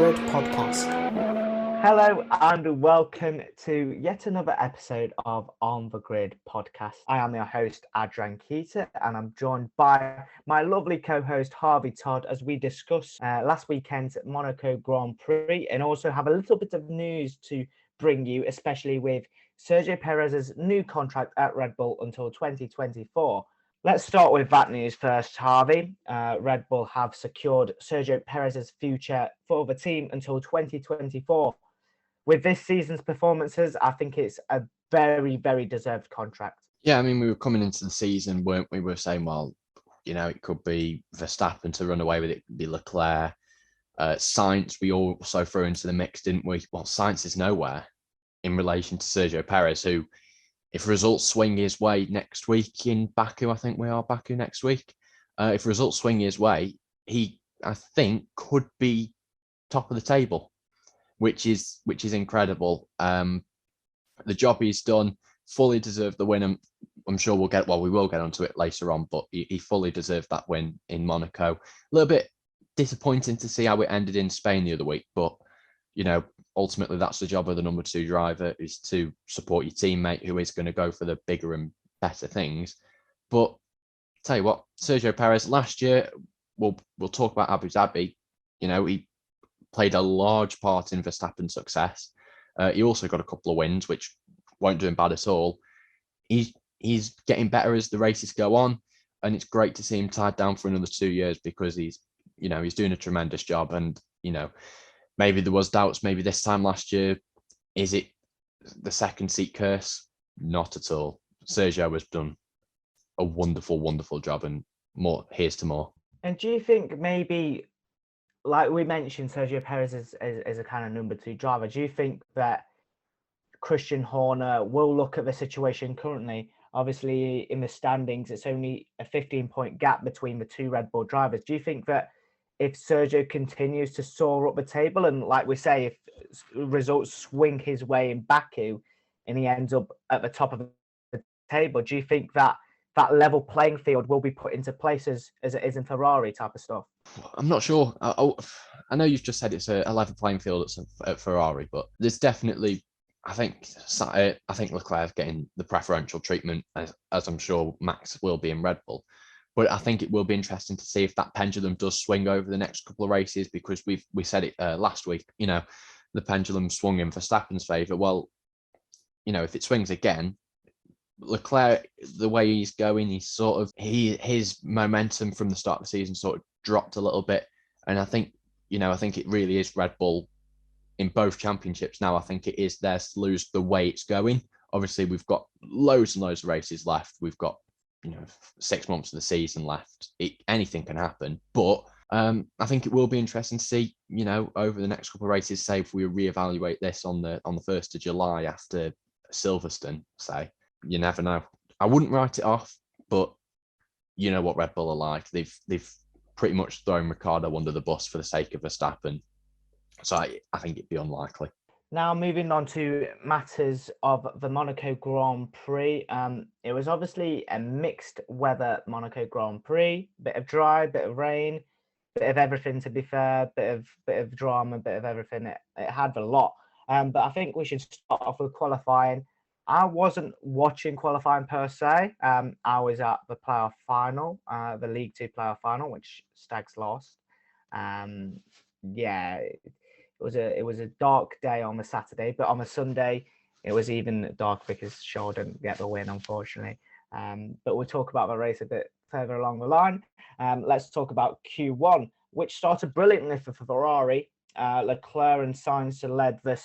OnTheGrid Podcast. Hello and welcome to yet another episode of On the Grid Podcast. I am your host, Adrian Kita, and I'm joined by my lovely co-host, Harvey Todd, as we discuss last weekend's Monaco Grand Prix and also have a little bit of news to bring you, especially with Sergio Perez's new contract at Red Bull until 2024. Let's start with that news first, Harvey. Red Bull have secured Sergio Perez's future for the team until 2024. With this season's performances, I think it's a very, very deserved contract. Yeah, I mean, we were coming into the season, weren't we? We were saying, well, you know, it could be Verstappen to run away with it, it could be Leclerc. Sainz, we also threw into the mix, didn't we? Well, Sainz is nowhere in relation to Sergio Perez, who, if results swing his way next week in Baku, I think we are Baku next week. If results swing his way, he, I think, could be top of the table, which is incredible. The job he's done, fully deserved the win. I'm sure we will get onto it later on, but he fully deserved that win in Monaco. A little bit disappointing to see how it ended in Spain the other week, but you know, ultimately that's the job of the number two driver, is to support your teammate who is going to go for the bigger and better things. But tell you what, Sergio Perez last year, we'll talk about Abu Dhabi. You know, he played a large part in Verstappen's success. He also got a couple of wins, which won't do him bad at all. He's getting better as the races go on, and it's great to see him tied down for another 2 years because he's doing a tremendous job. And you know, maybe there was doubts maybe this time last year. Is it the second seat curse? Not at all. Sergio has done a wonderful, wonderful job, and more. Here's to more. And do you think maybe, like we mentioned, Sergio Perez is a kind of number two driver. Do you think that Christian Horner will look at the situation currently? Obviously, in the standings, it's only a 15-point gap between the two Red Bull drivers. Do you think that if Sergio continues to soar up the table, and like we say, if results swing his way in Baku and he ends up at the top of the table, do you think that that level playing field will be put into place as it is in Ferrari type of stuff? I'm not sure. I know you've just said it's a level playing field at Ferrari, but there's definitely, I think Leclerc getting the preferential treatment, as I'm sure Max will be in Red Bull. But I think it will be interesting to see if that pendulum does swing over the next couple of races, because we said it last week. You know, the pendulum swung in Verstappen's favour. Well, you know, if it swings again, Leclerc, the way he's going, his momentum from the start of the season sort of dropped a little bit, and I think it really is Red Bull in both championships now. I think it is theirs to lose the way it's going. Obviously, we've got loads and loads of races left. We've got 6 months of the season left. Anything can happen, but I think it will be interesting to see, over the next couple of races, say if we reevaluate this on the 1st of July after Silverstone, say. You never know. I wouldn't write it off, but you know what Red Bull are like. They've pretty much thrown Ricciardo under the bus for the sake of Verstappen. So I think it'd be unlikely. Now moving on to matters of the Monaco Grand Prix. It was obviously a mixed weather Monaco Grand Prix. Bit of dry, bit of rain, bit of everything, to be fair. Bit of drama, bit of everything. It had a lot. But I think we should start off with qualifying. I wasn't watching qualifying per se. I was at the playoff final, the League Two playoff final, which Stags lost. It was a dark day on the Saturday, but on the Sunday it was even dark because Shaw didn't get the win, unfortunately. But we'll talk about the race a bit further along the line. Let's talk about Q1, which started brilliantly for Ferrari. Leclerc and Sainz led the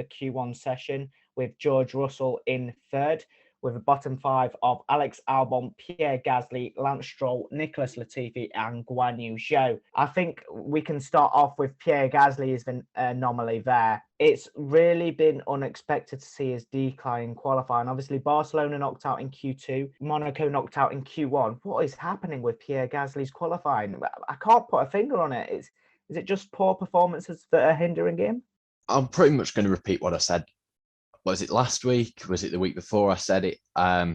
Q1 session, with George Russell in third, with a bottom five of Alex Albon, Pierre Gasly, Lance Stroll, Nicholas Latifi, and Guan Yu Zhou. I think we can start off with Pierre Gasly as the anomaly there. It's really been unexpected to see his decline in qualifying. Obviously, Barcelona knocked out in Q2, Monaco knocked out in Q1. What is happening with Pierre Gasly's qualifying? I can't put a finger on it. Is it just poor performances that are hindering him? I'm pretty much going to repeat what I said. Was it last week? Was it the week before I said it? I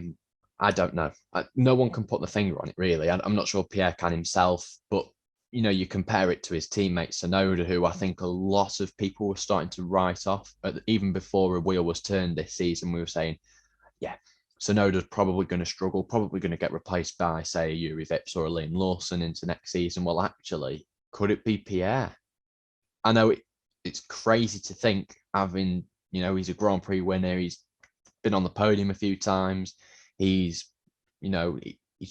don't know. No one can put the finger on it, really. I'm not sure Pierre can himself, but, you compare it to his teammate Tsunoda, who I think a lot of people were starting to write off. Even before a wheel was turned this season, we were saying, yeah, Tsunoda's probably going to struggle, probably going to get replaced by, say, a Yuri Vips or a Liam Lawson into next season. Well, actually, could it be Pierre? I know it's crazy to think, having, he's a Grand Prix winner. He's been on the podium a few times. He's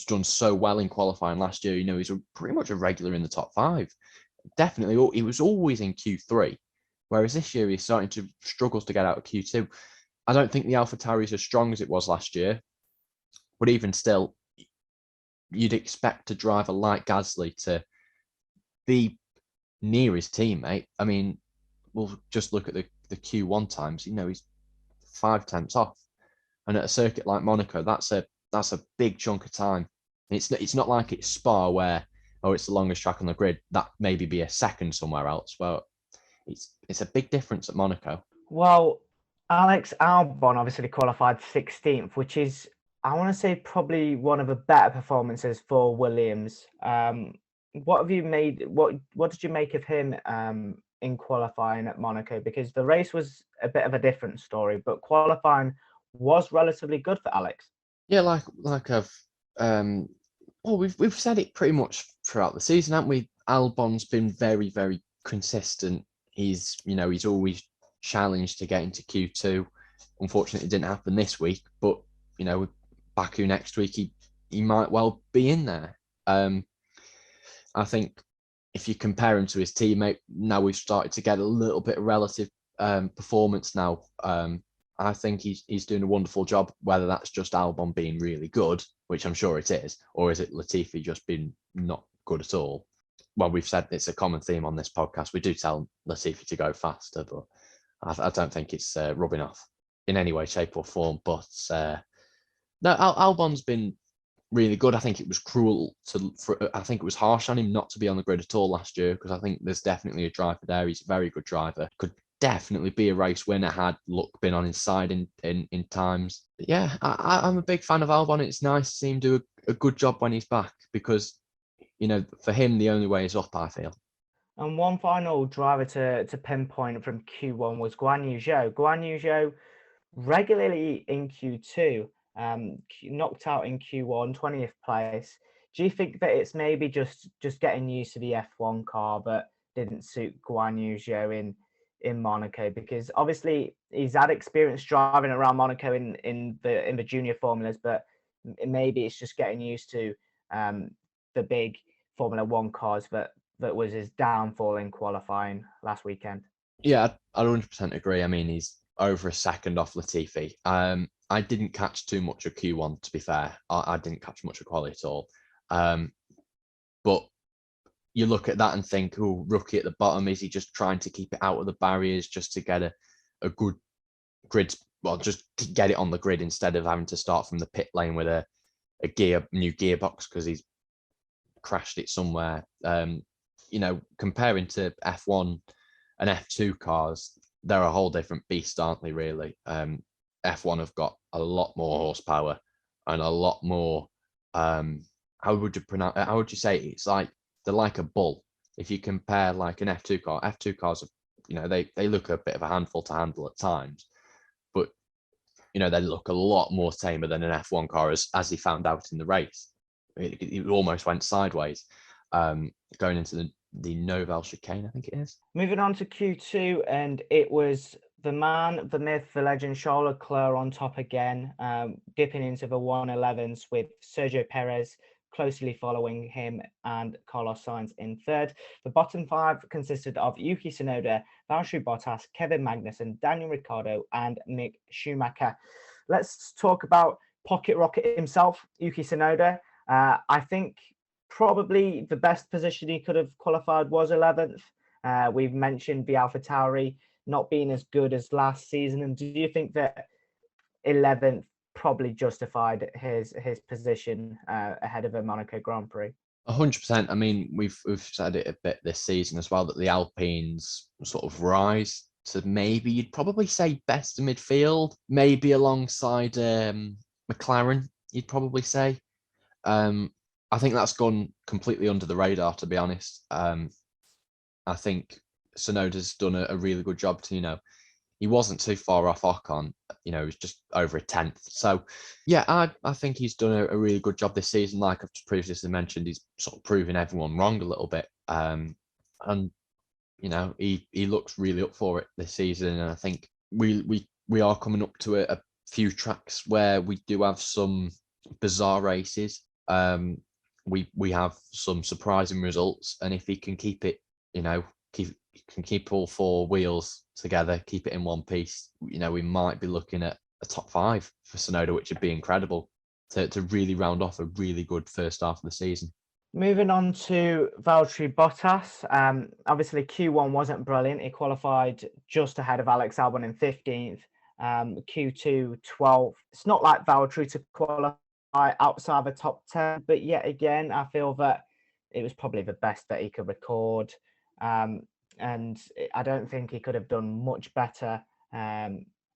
done so well in qualifying last year. He's pretty much a regular in the top 5. Definitely, he was always in Q3, whereas this year he's starting to struggle to get out of Q2. I don't think the AlphaTauri is as strong as it was last year, but even still, you'd expect a driver like Gasly to be near his teammate. I mean, we'll just look at the Q1 times. He's 5 tenths off, and at a circuit like Monaco, that's a big chunk of time. And it's not like it's Spa where it's the longest track on the grid. That maybe be a second somewhere else. Well, it's a big difference at Monaco. Well, Alex Albon obviously qualified 16th, which is, I want to say, probably one of the better performances for Williams. What have you made? What did you make of him in qualifying at Monaco? Because the race was a bit of a different story, but qualifying was relatively good for Alex. Yeah, like I've we've said it pretty much throughout the season, haven't we? Albon's been very, very consistent. He's always challenged to get into Q2. Unfortunately, it didn't happen this week, but with Baku next week, he might well be in there. I think if you compare him to his teammate, now we've started to get a little bit of relative performance now. I think he's doing a wonderful job, whether that's just Albon being really good, which I'm sure it is, or is it Latifi just being not good at all? Well, we've said it's a common theme on this podcast. We do tell Latifi to go faster, but I don't think it's rubbing off in any way, shape or form. But no, Albon's been really good. I think it was I think it was harsh on him not to be on the grid at all last year, because I think there's definitely a driver there. He's a very good driver. Could definitely be a race winner had luck been on his side in times. But yeah, I'm a big fan of Albon. It's nice to see him do a good job when he's back, because for him the only way is up, I feel. And one final driver to pinpoint from Q1 was Guan Yu Zhou. Guan Yu Zhou regularly in Q2, knocked out in Q1, 20th place. Do you think that it's maybe just getting used to the F1 car, but didn't suit Guan Yu Zhou in Monaco? Because obviously he's had experience driving around Monaco in the junior formulas, but maybe it's just getting used to the big Formula One cars that was his downfall in qualifying last weekend. Yeah, I 100% agree. I mean, he's over a second off Latifi. I didn't catch too much of Q1, to be fair. I didn't catch much of quali at all. But you look at that and think, oh, rookie at the bottom, is he just trying to keep it out of the barriers just to get a good grid? Well, just get it on the grid instead of having to start from the pit lane with a new gearbox because he's crashed it somewhere. Comparing to F1 and F2 cars, they're a whole different beast, aren't they, really? F1 have got a lot more horsepower and a lot more, how would you say it? It's like, they're like a bull. If you compare like an F2 car, F2 cars, they look a bit of a handful to handle at times, but, they look a lot more tamer than an F1 car, as he found out in the race. It almost went sideways going into the Nouvelle chicane, I think it is. Moving on to Q2, and it was the man, the myth, the legend, Charles Leclerc on top again, dipping into the 111s with Sergio Perez closely following him and Carlos Sainz in third. The bottom 5 consisted of Yuki Tsunoda, Valtteri Bottas, Kevin Magnussen, Daniel Ricciardo, and Mick Schumacher. Let's talk about Pocket Rocket himself, Yuki Tsunoda. I think probably the best position he could have qualified was 11th. We've mentioned the AlphaTauri not being as good as last season. And do you think that 11th probably justified his position ahead of a Monaco Grand Prix? 100%. I mean, we've said it a bit this season as well, that the Alpines sort of rise to maybe, you'd probably say, best of midfield, maybe alongside McLaren, you'd probably say. I think that's gone completely under the radar, to be honest. I think Tsunoda's done a really good job to, he wasn't too far off Ocon, it was just over a tenth. So, yeah, I think he's done a really good job this season. Like I've previously mentioned, he's sort of proving everyone wrong a little bit. And, he looks really up for it this season. And I think we are coming up to a few tracks where we do have some bizarre races. We have some surprising results, and if he can keep it, keep all four wheels together, keep it in one piece, we might be looking at a top 5 for Tsunoda, which would be incredible to really round off a really good first half of the season. Moving on to Valtteri Bottas. Obviously, Q1 wasn't brilliant. He qualified just ahead of Alex Albon in 15th. Q2, 12th. It's not like Valtteri to qualify outside the top 10, but yet again, I feel that it was probably the best that he could record. And I don't think he could have done much better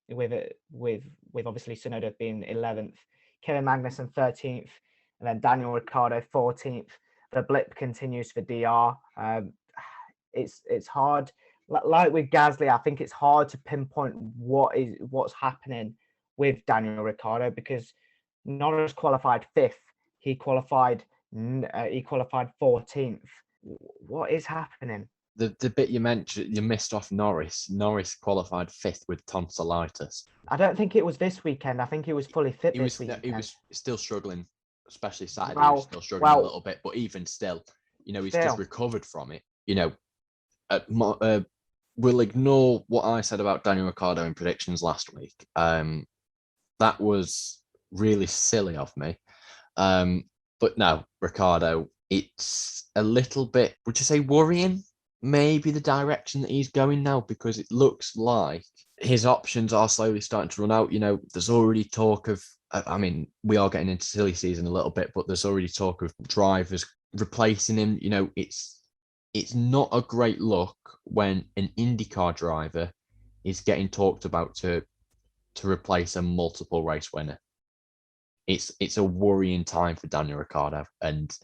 with obviously Tsunoda being 11th, Kevin Magnussen 13th, and then Daniel Ricciardo 14th. The blip continues for DR. It's hard. Like with Gasly, I think it's hard to pinpoint what's happening with Daniel Ricciardo, because Norris qualified 5th. He qualified 14th. What is happening? The bit you mentioned, you missed off Norris. Norris qualified 5th with tonsillitis. I don't think it was this weekend. I think he was fully fit this weekend. He was still struggling, especially Saturday. He was still struggling a little bit, but even still, he's just recovered from it. We'll ignore what I said about Daniel Ricciardo in predictions last week. That was really silly of me. But no, Ricciardo, it's a little bit, would you say, worrying? Maybe the direction that he's going now, because it looks like his options are slowly starting to run out. There's already talk of, we are getting into silly season a little bit, but there's already talk of drivers replacing him. It's not a great look when an IndyCar driver is getting talked about to replace a multiple race winner. It's a worrying time for Daniel Ricciardo, and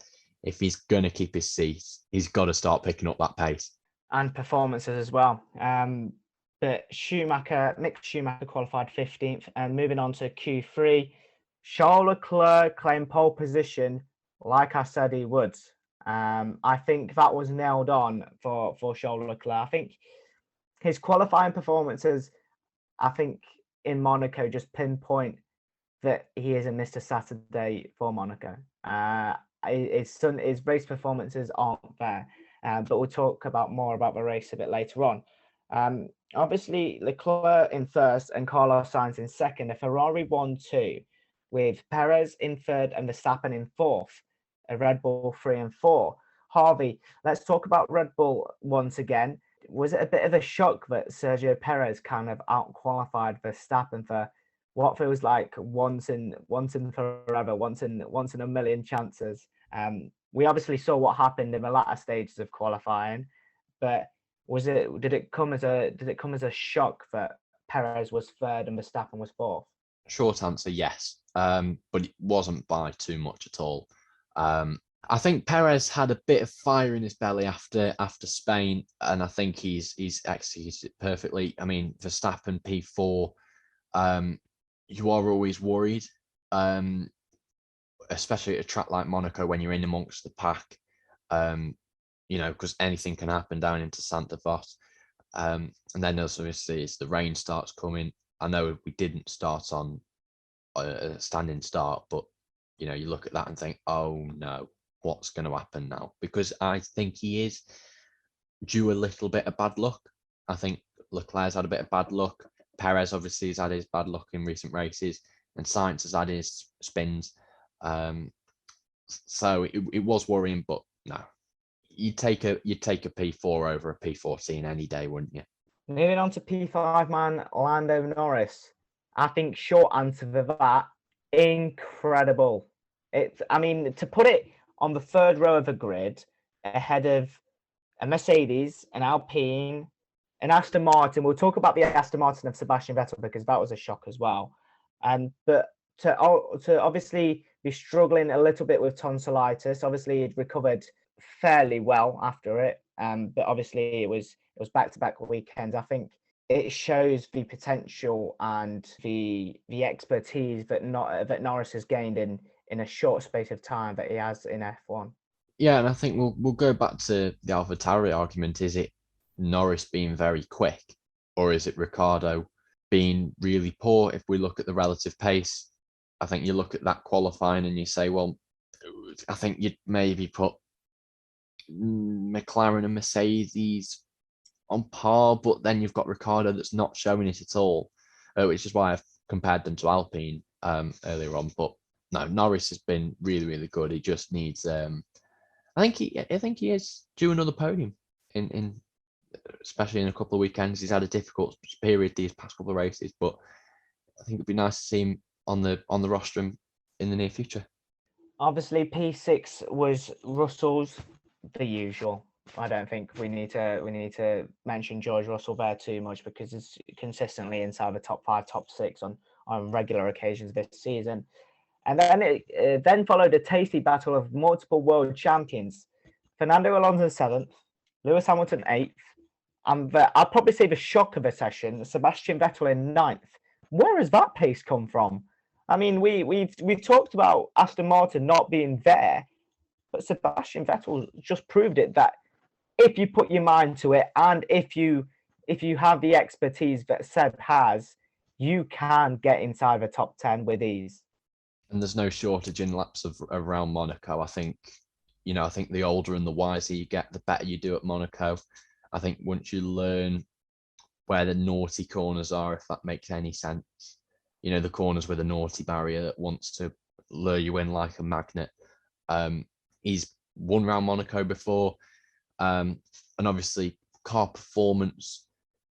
if he's going to keep his seat, he's got to start picking up that pace. And performances as well. But Mick Schumacher qualified 15th. And moving on to Q3, Charles Leclerc claimed pole position like I said he would. I think that was nailed on for Charles Leclerc. I think his qualifying performances, in Monaco, just pinpoint that he is a Mr. Saturday for Monaco. His race performances aren't there, but we'll talk more about the race a bit later on. Obviously, Leclerc in first and Carlos Sainz in second. A Ferrari 1-2 with Perez in third and Verstappen in fourth. A Red Bull 3 and 4. Harvey, let's talk about Red Bull once again. Was it a bit of a shock that Sergio Perez kind of out-qualified Verstappen for what feels like once in forever, once in a million chances? We obviously saw what happened in the latter stages of qualifying, but did it come as a shock that Perez was third and Verstappen was fourth? Short answer, yes, but it wasn't by too much at all. I think Perez had a bit of fire in his belly after Spain, and I think he's executed it perfectly. Verstappen P4. You are always worried, especially at a track like Monaco when you're in amongst the pack, because anything can happen down into Santa Voss. And then obviously as the rain starts coming, I know we didn't start on a standing start, but you look at that and think, oh no, what's going to happen now? Because I think he is due a little bit of bad luck. I think Leclerc's had a bit of bad luck. Perez obviously has had his bad luck in recent races, and Sainz has had his spins. So it was worrying, but no, you'd take a P4 over a P14 any day, wouldn't you? Moving on to P5 man Lando Norris. I think short answer for that, incredible. To put it on the third row of the grid, ahead of a Mercedes, an Alpine, an Aston Martin. We'll talk about the Aston Martin of Sebastian Vettel because that was a shock as well. But to obviously be struggling a little bit with tonsillitis. Obviously, he'd recovered fairly well after it, but obviously it was back-to-back weekends. I think it shows the potential and the expertise that Norris has gained in a short space of time that he has in F1. Yeah, and I think we'll go back to the AlphaTauri argument. Is it Norris being very quick, or is it Ricciardo being really poor? If we look at the relative pace, I think you look at that qualifying and you say, well, I think you'd maybe put McLaren and Mercedes on par, but then you've got Ricciardo that's not showing it at all, which is why I've compared them to Alpine earlier on. But no, Norris has been really, really good. He just needs. I think he is due another podium in especially in a couple of weekends. He's had a difficult period these past couple of races, but I think it'd be nice to see him on the rostrum in the near future. Obviously, P6 was Russell's, the usual. I don't think we need to mention George Russell there too much because he's consistently inside the top 5, top 6 on regular occasions this season. And then it then followed a tasty battle of multiple world champions. Fernando Alonso 7th, Lewis Hamilton 8th, and I'll probably say the shock of the session, Sebastian Vettel in 9th. Where has that pace come from? I mean, we've talked about Aston Martin not being there, but Sebastian Vettel just proved it that if you put your mind to it and if you have the expertise that Seb has, you can get inside the top 10 with ease. And there's no shortage in laps around Monaco. I think the older and the wiser you get, the better you do at Monaco. I think once you learn where the naughty corners are, if that makes any sense, the corners with a naughty barrier that wants to lure you in like a magnet. He's won round Monaco before. And obviously car performance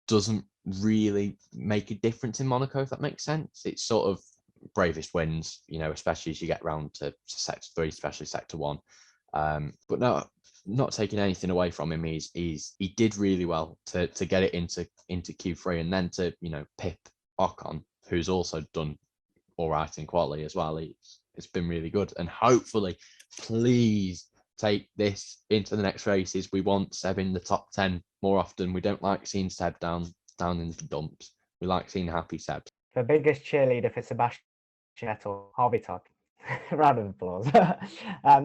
doesn't really make a difference in Monaco, if that makes sense. It's sort of bravest wins, especially as you get round to sector 3, especially sector 1. But no, not taking anything away from him. He did really well to get it into Q3 and then to pip Ocon, who's also done all right in quality as well. It's been really good, and hopefully, please take this into the next races. We want Seb in the top 10 more often. We don't like seeing Seb down in the dumps. We like seeing happy Seb. The biggest cheerleader for Sebastian Vettel, Harvey Todd. Round of applause.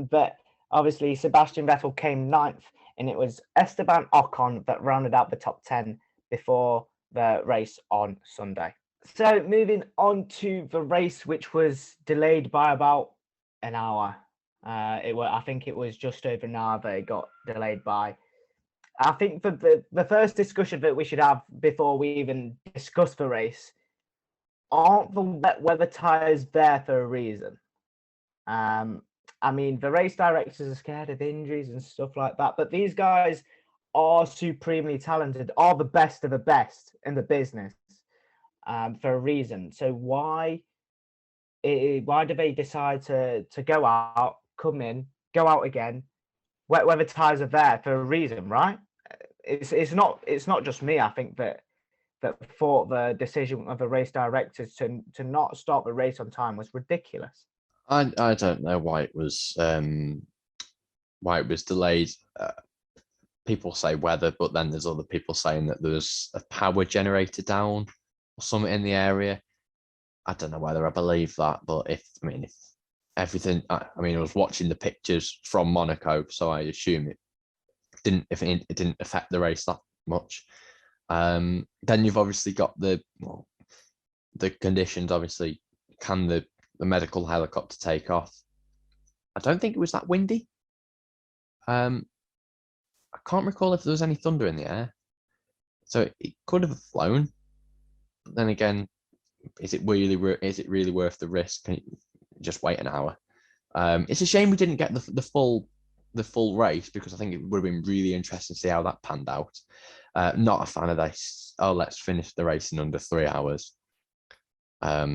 But obviously, Sebastian Vettel came 9th, and it was Esteban Ocon that rounded out the top 10 before the race on Sunday. So moving on to the race, which was delayed by about an hour. I think it was just over an hour that it got delayed by. I think the first discussion that we should have before we even discuss the race, aren't the wet weather tyres there for a reason? I mean, the race directors are scared of injuries and stuff like that, but these guys are supremely talented, are the best of the best in the business for a reason. So why do they decide to go out, come in, go out again? Wet weather tyres are there for a reason, right? It's not just me. I think that thought the decision of the race directors to not start the race on time was ridiculous. I don't know why it was delayed. People say weather, but then there's other people saying that there's a power generator down or something in the area. I don't know whether I believe that, but if everything, I was watching the pictures from Monaco, so I assume it didn't affect the race that much. Then you've obviously got the conditions. Obviously, can the medical helicopter take off? I don't think it was that windy. I can't recall if there was any thunder in the air, so it could have flown. But then again, is it really worth the risk? Can you just wait an hour? It's a shame we didn't get the full race, because I think it would have been really interesting to see how that panned out. Not a fan of this. Oh, let's finish the race in under 3 hours. But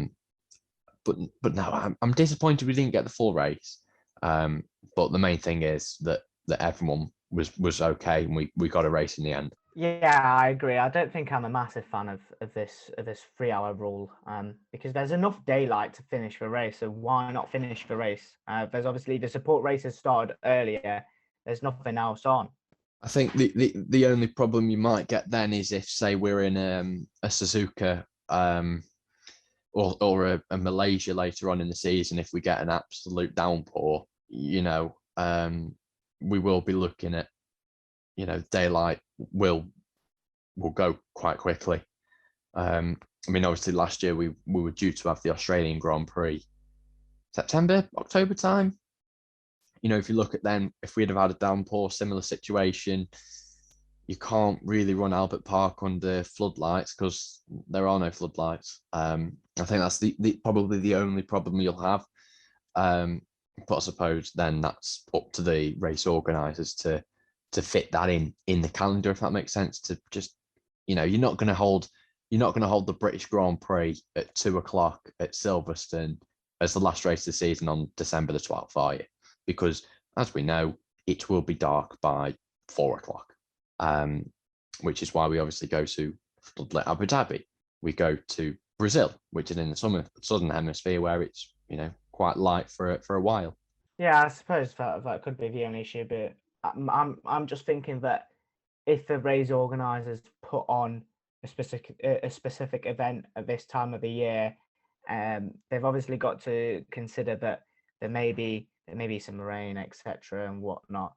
no, I'm disappointed we didn't get the full race. But the main thing is that everyone was okay, and we got a race in the end. Yeah, I agree. I don't think I'm a massive fan of this 3 hour rule, because there's enough daylight to finish the race. So why not finish the race? There's obviously the support races started earlier. There's nothing else on. I think the only problem you might get then is if, say, we're in a Suzuka or a Malaysia later on in the season, if we get an absolute downpour, we will be looking at, daylight will go quite quickly. I mean, obviously last year we were due to have the Australian Grand Prix September, October time. If you look at then, if we'd have had a downpour, similar situation, you can't really run Albert Park under floodlights because there are no floodlights. I think that's the probably the only problem you'll have. But I suppose then that's up to the race organisers to fit that in the calendar, if that makes sense. To just, you're not going to hold the British Grand Prix at 2:00 at Silverstone as the last race of the season on December the 12th, are you? Because as we know, it will be dark by 4:00, which is why we obviously go to floodlit Abu Dhabi. We go to Brazil, which is in the southern hemisphere, where it's quite light for a while. Yeah, I suppose that could be the only issue, but I'm just thinking that if the race organisers put on a specific event at this time of the year, they've obviously got to consider that there may be some rain, etc., and whatnot,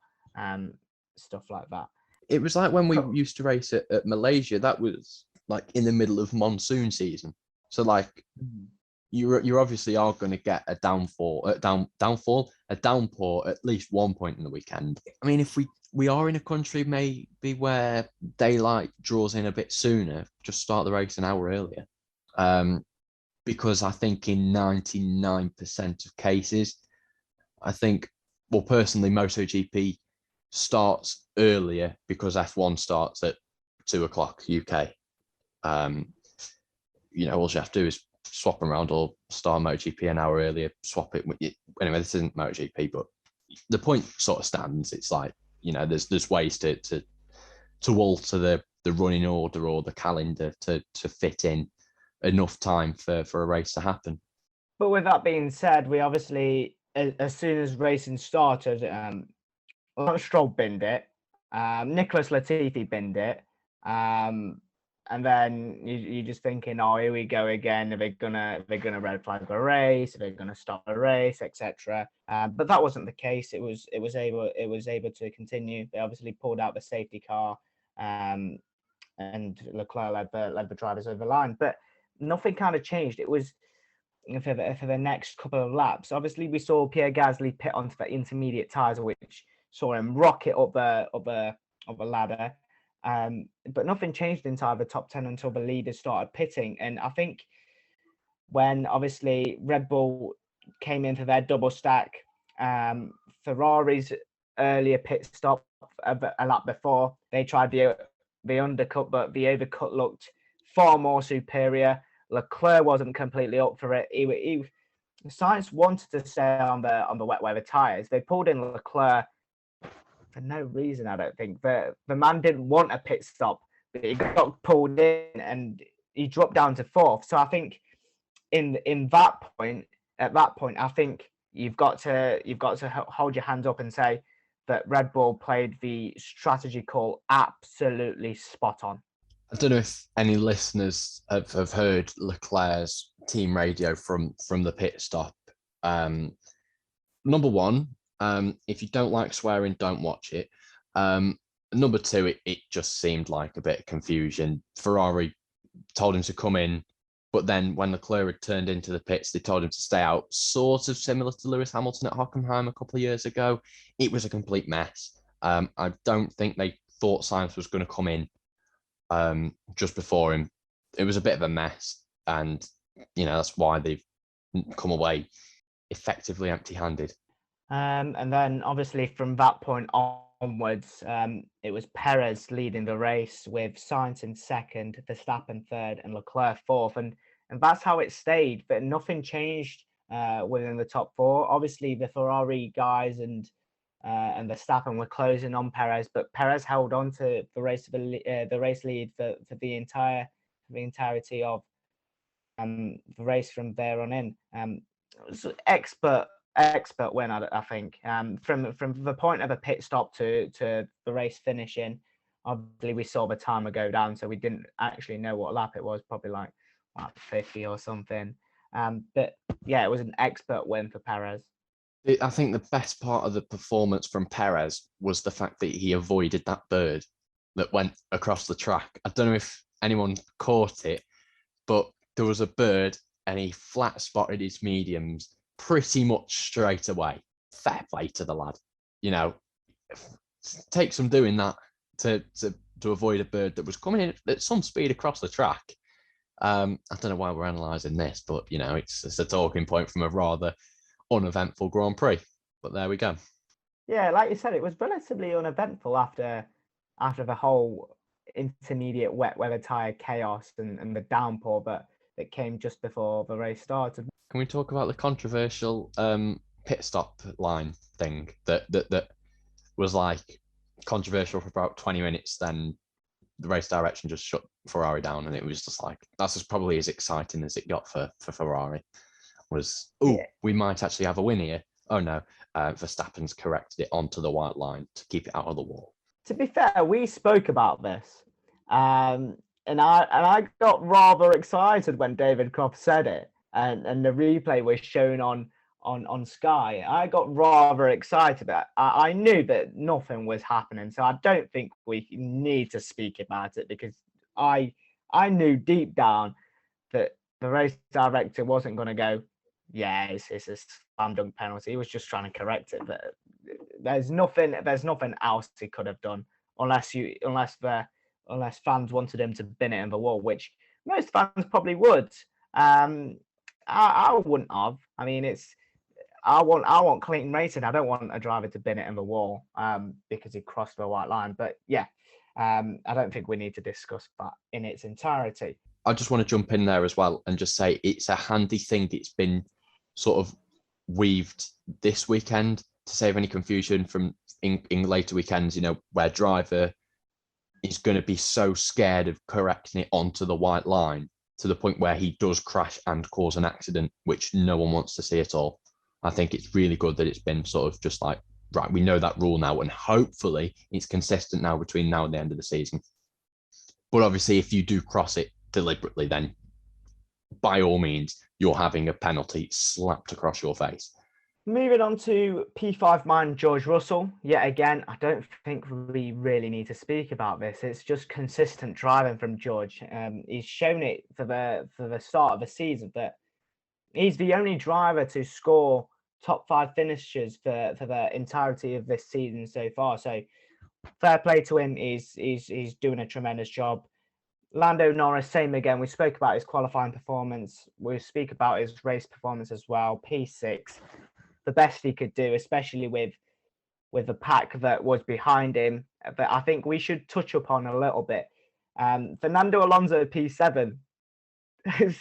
stuff like that. It was like when we used to race at Malaysia. That was like in the middle of monsoon season, so like you obviously are going to get a downpour at least one point in the weekend. I mean, if we are in a country maybe where daylight draws in a bit sooner, just start the race an hour earlier. Because I think in 99% of cases, I think, well, personally, MotoGP starts earlier because F1 starts at 2:00 UK. All you have to do is swap around or start MotoGP an hour earlier, swap it. Anyway, this isn't MotoGP, but the point sort of stands. It's like, there's ways to alter the running order or the calendar to fit in enough time for a race to happen. But with that being said, we obviously, as soon as racing started, Stroll binned it, Nicholas Latifi binned it, and then you're just thinking, oh, here we go again. Are they gonna red flag the race? Are they gonna stop the race, etc.? But that wasn't the case. It was able to continue. They obviously pulled out the safety car, and Leclerc led the drivers over the line. But nothing kind of changed. It was for the next couple of laps. Obviously, we saw Pierre Gasly pit onto the intermediate tyres, which saw him rocket up the ladder. But nothing changed inside the top 10 until the leaders started pitting. And I think when obviously Red Bull came in for their double stack, Ferrari's earlier pit stop a lap before, they tried the undercut, but the overcut looked far more superior. Leclerc wasn't completely up for it. Sainz wanted to stay on the wet weather tyres. They pulled in Leclerc for no reason, I don't think. The man didn't want a pit stop, but he got pulled in and he dropped down to fourth. So I think at that point, I think you've got to hold your hands up and say that Red Bull played the strategy call absolutely spot on. I don't know if any listeners have heard Leclerc's team radio from the pit stop. Number one, if you don't like swearing, don't watch it. Number two, it just seemed like a bit of confusion. Ferrari told him to come in, but then when Leclerc had turned into the pits, they told him to stay out, sort of similar to Lewis Hamilton at Hockenheim a couple of years ago. It was a complete mess. I don't think they thought Sainz was going to come in just before him. It was a bit of a mess, and that's why they've come away effectively empty-handed. And then obviously from that point onwards, it was Perez leading the race with Sainz in second, Verstappen third, and Leclerc fourth, and that's how it stayed. But nothing changed within the top four. Obviously, the Ferrari guys and and Verstappen were closing on Perez, but Perez held on to the race lead for the entirety of the race from there on in. It was expert win, I think. From the point of a pit stop to the race finishing, obviously we saw the timer go down, so we didn't actually know what lap it was, probably like 50 or something. But yeah, it was an expert win for Perez. I think the best part of the performance from Perez was the fact that he avoided that bird that went across the track. I don't know if anyone caught it, but there was a bird and he flat spotted his mediums pretty much straight away. Fair play to the lad. You know, take some doing that to avoid a bird that was coming in at some speed across the track. I don't know why we're analysing this, but, you know, it's a talking point from a rather uneventful Grand Prix. But there we go. Yeah, like you said, it was relatively uneventful after the whole intermediate wet weather tyre chaos and the downpour that came just before the race started. Can we talk about the controversial pit stop line thing that was like controversial for about 20 minutes, then the race direction just shut Ferrari down, and it was just like, that's just probably as exciting as it got for Ferrari. Was, we might actually have a win here. Oh no, Verstappen's corrected it onto the white line to keep it out of the wall. To be fair, we spoke about this, and I got rather excited when David Croft said it, and the replay was shown on Sky. I got rather excited. I knew that nothing was happening, so I don't think we need to speak about it, because I knew deep down that the race director wasn't going to go, yeah, it's a slam dunk penalty. He was just trying to correct it, but there's nothing else he could have done unless fans wanted him to bin it in the wall, which most fans probably would. I wouldn't have. I mean, I want clean racing. I don't want a driver to bin it in the wall because he crossed the white line. But yeah, I don't think we need to discuss that in its entirety. I just want to jump in there as well and just say it's a handy thing that's been sort of weaved this weekend to save any confusion from in later weekends, you know, where driver is going to be so scared of correcting it onto the white line to the point where he does crash and cause an accident, which no one wants to see at all. I think it's really good that it's been sort of just like, right, we know that rule now, and hopefully it's consistent now between now and the end of the season. But obviously, if you do cross it deliberately, then by all means, you're having a penalty slapped across your face. Moving on to P5 man George Russell. Yet again, I don't think we really need to speak about this. It's just consistent driving from George. He's shown it for the start of the season that he's the only driver to score top 5 finishes for the entirety of this season so far. So fair play to him. He's doing a tremendous job. Lando Norris, same again. We spoke about his qualifying performance. We speak about his race performance as well. P6, the best he could do, especially with the pack that was behind him. But I think we should touch upon a little bit. Fernando Alonso, P7,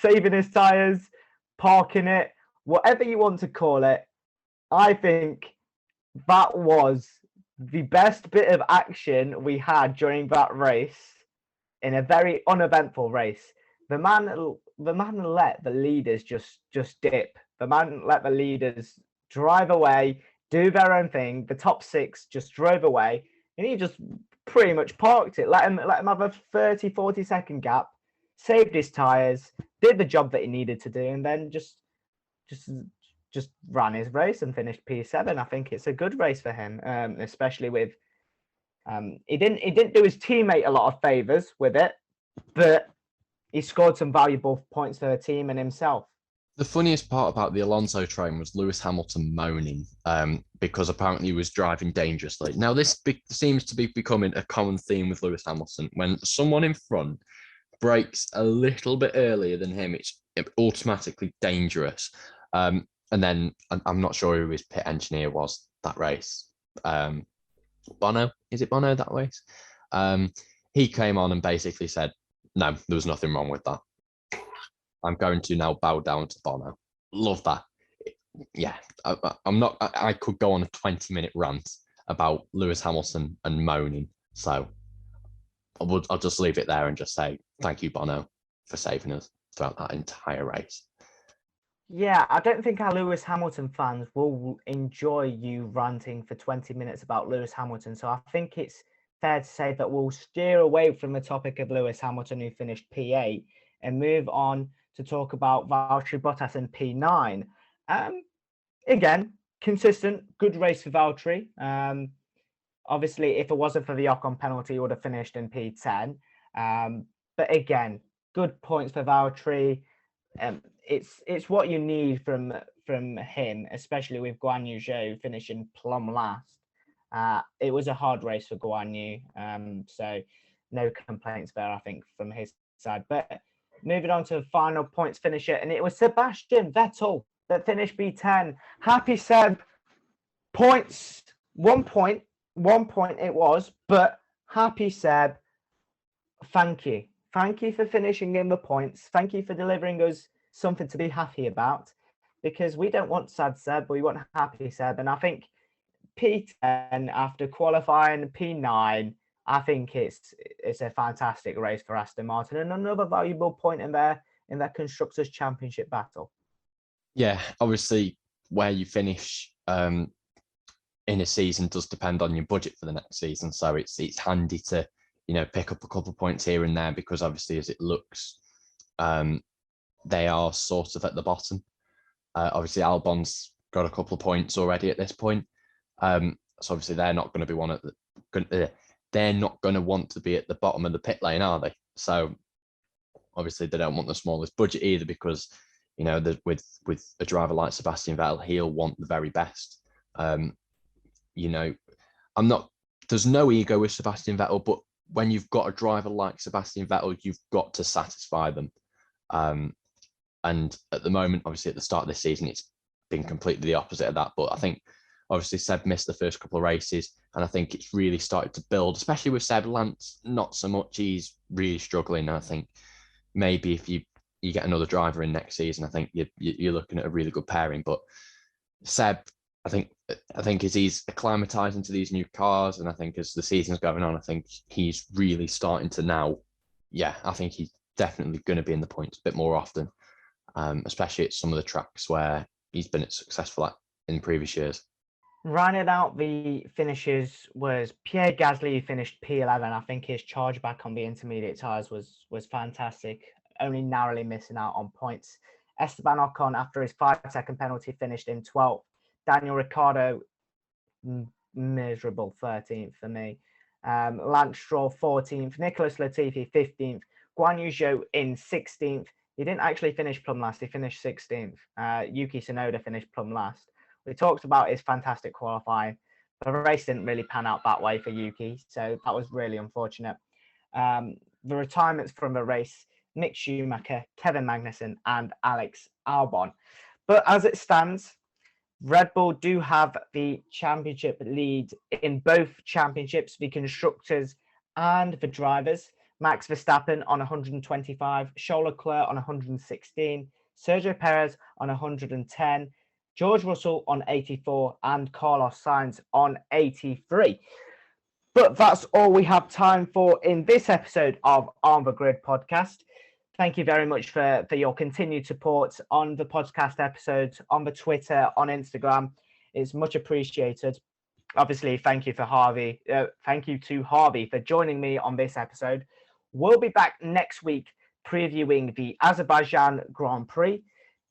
saving his tyres, parking it, whatever you want to call it. I think that was the best bit of action we had during that race. In a very uneventful race, the man let the leaders just dip. The man let the leaders drive away, do their own thing. The top 6 just drove away, and he just pretty much parked it. Let him have a 30-40 second gap, saved his tires, did the job that he needed to do, and then just ran his race and finished P7. I think it's a good race for him, especially with. He didn't do his teammate a lot of favors with it, but he scored some valuable points for the team and himself. The funniest part about the Alonso train was Lewis Hamilton moaning because apparently he was driving dangerously. Now, this seems to be becoming a common theme with Lewis Hamilton. When someone in front brakes a little bit earlier than him, it's automatically dangerous. And then I'm not sure who his pit engineer was that race. Bono, is it Bono that race? He came on and basically said, no, there was nothing wrong with that. I'm going to now bow down to Bono. Love that. Yeah, I could go on a 20-minute rant about Lewis Hamilton and moaning. So I'll just leave it there and just say thank you, Bono, for saving us throughout that entire race. Yeah, I don't think our Lewis Hamilton fans will enjoy you ranting for 20 minutes about Lewis Hamilton. So I think it's fair to say that we'll steer away from the topic of Lewis Hamilton, who finished P8, and move on to talk about Valtteri Bottas in P9. Again, consistent, good race for Valtteri. Obviously, if it wasn't for the Ocon penalty, he would have finished in P10. But again, good points for Valtteri. It's what you need from him, especially with Guan Yu Zhou finishing plumb last. It was a hard race for Guan Yu, so no complaints there, I think, from his side. But moving on to the final points finisher, and it was Sebastian Vettel that finished B10. Happy Seb, points, 1 point it was, but happy Seb, thank you. Thank you for finishing in the points. Thank you for delivering us something to be happy about, because we don't want sad Seb, we want happy Seb. And I think P10 after qualifying P9, I think it's a fantastic race for Aston Martin and another valuable point in their Constructors' Championship battle. Yeah, obviously where you finish in a season does depend on your budget for the next season. So it's handy to, pick up a couple of points here and there, because obviously as it looks, they are sort of at the bottom. Obviously Albon's got a couple of points already at this point. So obviously they're not going to be they're not going to want to be at the bottom of the pit lane, are they? So obviously they don't want the smallest budget either, because with a driver like Sebastian Vettel, he'll want the very best. There's no ego with Sebastian Vettel, but when you've got a driver like Sebastian Vettel, you've got to satisfy them. And at the moment, obviously at the start of this season, it's been completely the opposite of that. But I think obviously Seb missed the first couple of races, and I think it's really started to build, especially with Seb. Lance, not so much. He's really struggling. I think maybe if you get another driver in next season, I think you're looking at a really good pairing. But Seb, I think as he's acclimatizing to these new cars, and I think as the season's going on, I think he's really starting to now. Yeah, I think he's definitely going to be in the points a bit more often, especially at some of the tracks where he's been successful at in previous years. Rounding out the finishes was Pierre Gasly, who finished P11. I think his charge back on the intermediate tyres was fantastic, only narrowly missing out on points. Esteban Ocon, after his 5-second penalty, finished in 12th. Daniel Ricciardo, miserable 13th for me. Lance Stroll, 14th. Nicholas Latifi, 15th. Guan Yu Zhou in 16th. He didn't actually finish plumb last. He finished 16th. Yuki Tsunoda finished plumb last. We talked about his fantastic qualifying. The race didn't really pan out that way for Yuki, so that was really unfortunate. The retirements from the race, Mick Schumacher, Kevin Magnussen, and Alex Albon. But as it stands, Red Bull do have the championship lead in both championships, the constructors and the drivers. Max Verstappen on 125, Charles Leclerc on 116, Sergio Perez on 110, George Russell on 84, and Carlos Sainz on 83. But that's all we have time for in this episode of On The Grid Podcast. Thank you very much for your continued support on the podcast episodes, on the Twitter, on Instagram. It's much appreciated. Obviously, thank you to Harvey for joining me on this episode. We'll be back next week previewing the Azerbaijan Grand Prix.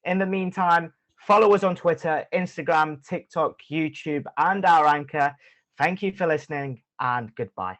In the meantime, follow us on Twitter, Instagram, TikTok, YouTube, and our anchor. Thank you for listening, and goodbye.